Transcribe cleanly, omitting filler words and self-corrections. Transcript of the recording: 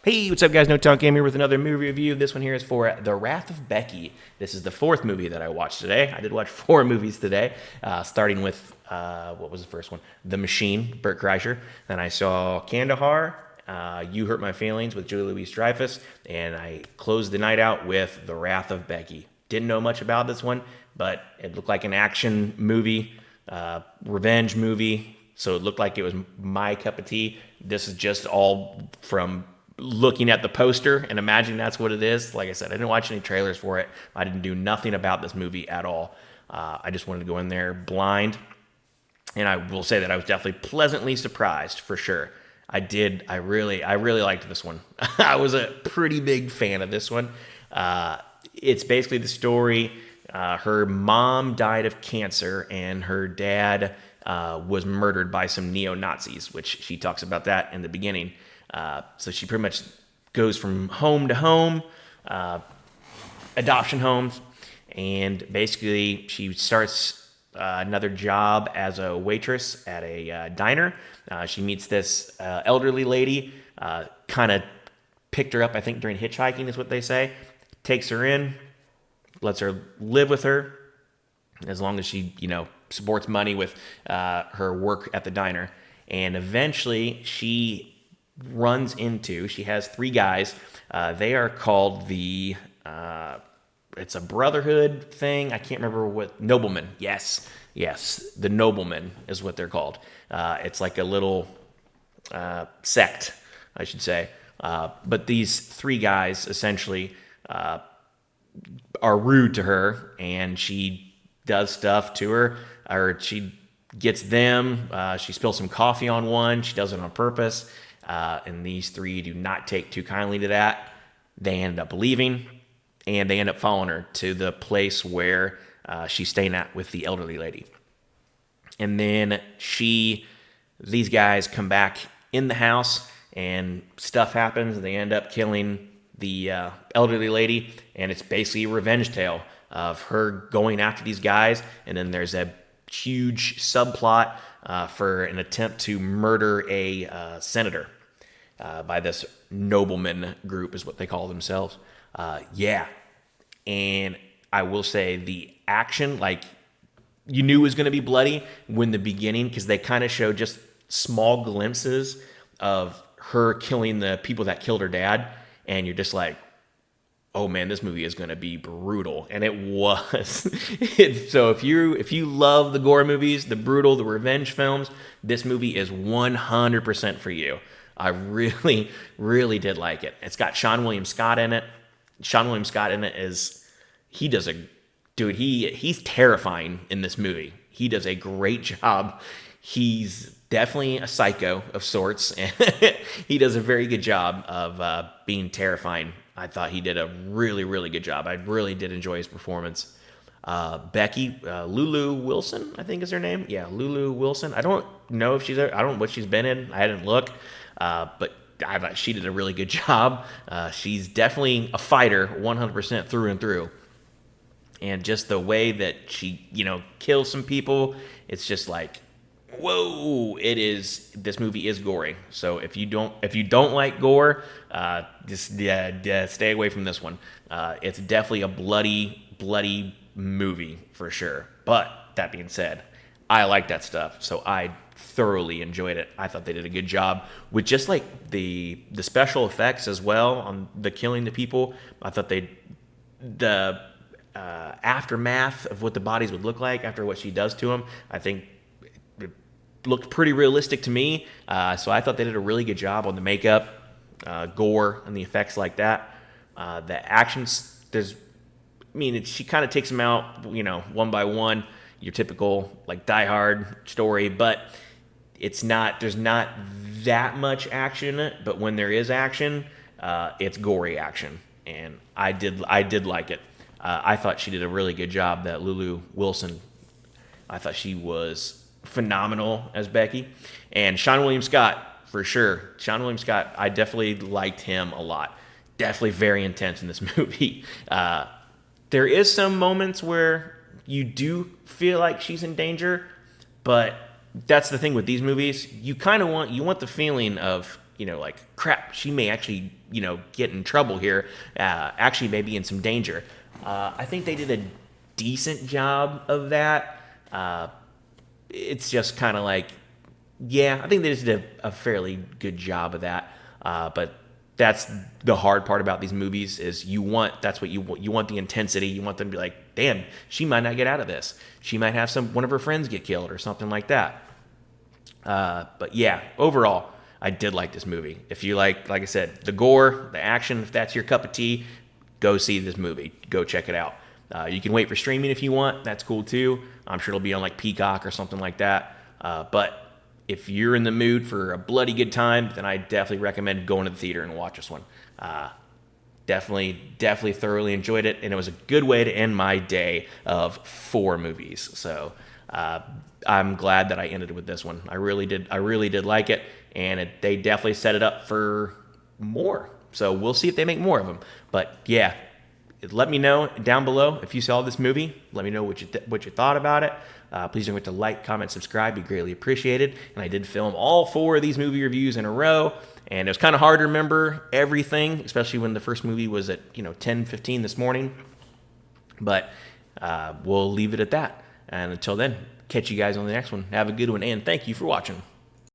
Hey, what's up, guys? No Talk Game here with another movie review. This one here is for The Wrath of Becky. This is the fourth movie that I watched today. I did watch four movies today, starting with, what was the first one? The Machine, Burt Kreischer. Then I saw Kandahar, You Hurt My Feelings with Julie Louis-Dreyfus, and I closed the night out with The Wrath of Becky. Didn't know much about this one, but it looked like an action movie, revenge movie, so it looked like it was my cup of tea. This is just all from looking at the poster and imagining that's what it is. Like I said, I didn't watch any trailers for it. I didn't do nothing about this movie at all. I just wanted to go in there blind. And I will say that I was definitely pleasantly surprised for sure. I really liked this one. I was a pretty big fan of this one. It's basically the story. Her mom died of cancer and her dad was murdered by some neo-Nazis, which she talks about that in the beginning. So she pretty much goes from home to home, adoption homes, and basically she starts another job as a waitress at a diner. She meets this elderly lady, kind of picked her up, I think, during hitchhiking is what they say, takes her in, lets her live with her, as long as she, supports money with her work at the diner. And eventually she has three guys. They are called it's a brotherhood thing. I can't remember what, noblemen. Yes, the noblemen is what they're called. It's like a little sect, I should say. But these three guys essentially are rude to her, and she does stuff to her, or she gets them. She spills some coffee on one. She does it on purpose. And these three do not take too kindly to that. They end up leaving, and they end up following her to the place where she's staying at with the elderly lady. And then these guys come back in the house, and stuff happens. They end up killing the elderly lady, and it's basically a revenge tale of her going after these guys. And then there's a huge subplot for an attempt to murder a senator. By this nobleman group is what they call themselves. And I will say the action, you knew it was going to be bloody when the beginning, because they kind of show just small glimpses of her killing the people that killed her dad, and you're just like, oh man, this movie is going to be brutal. And it was. So if you love the gore movies, the brutal, the revenge films, this movie is 100% for you. I really, really did like it. It's got Seann William Scott in it. Seann William Scott in it he's terrifying in this movie. He does a great job. He's definitely a psycho of sorts, and he does a very good job of being terrifying. I thought he did a really, really good job. I really did enjoy his performance. Becky, Lulu Wilson, I think is her name. Yeah, Lulu Wilson. I don't know if I don't know what she's been in. I didn't look. But I thought she did a really good job. She's definitely a fighter, 100% through and through. And just the way that she, kills some people, it's just like, whoa! This movie is gory. So if you don't like gore, just stay away from this one. It's definitely a bloody movie for sure. But that being said, I like that stuff, so I thoroughly enjoyed it. I thought they did a good job with just like the special effects as well on the killing the people. I thought the aftermath of what the bodies would look like after what she does to them, I think it looked pretty realistic to me. So I thought they did a really good job on the makeup, gore, and the effects like that. The actions, she kind of takes them out, one by one. Your typical Die Hard story, but there's not that much action in it. But when there is action, it's gory action, and I did like it. I thought she did a really good job. That Lulu Wilson, I thought she was phenomenal as Becky, and Seann William Scott for sure. Seann William Scott, I definitely liked him a lot. Definitely very intense in this movie. There is some moments where you do feel like she's in danger, but that's the thing with these movies. You want the feeling of like, crap, she may actually, get in trouble here, actually may be in some danger. I think they did a decent job of that. It's just kind of like, yeah, I think they just did a fairly good job of that. But that's the hard part about these movies is that's what you want. You want the intensity. You want them to be like, damn, she might not get out of this. She might have one of her friends get killed or something like that. But yeah, overall, I did like this movie. If you like I said, the gore, the action, if that's your cup of tea, go see this movie. Go check it out. You can wait for streaming if you want. That's cool too. I'm sure it'll be on like Peacock or something like that. But if you're in the mood for a bloody good time, then I definitely recommend going to the theater and watch this one. Definitely thoroughly enjoyed it, and it was a good way to end my day of 4 movies. So I'm glad that I ended with this one. I really did like it, and they definitely set it up for more. So we'll see if they make more of them. But yeah, let me know down below if you saw this movie. Let me know what you thought about it. Please don't forget to like, comment, subscribe. Be greatly appreciated. And I did film all 4 of these movie reviews in a row, and it was kind of hard to remember everything, especially when the first movie was at 10:15 this morning. But we'll leave it at that. And until then, catch you guys on the next one. Have a good one, and thank you for watching.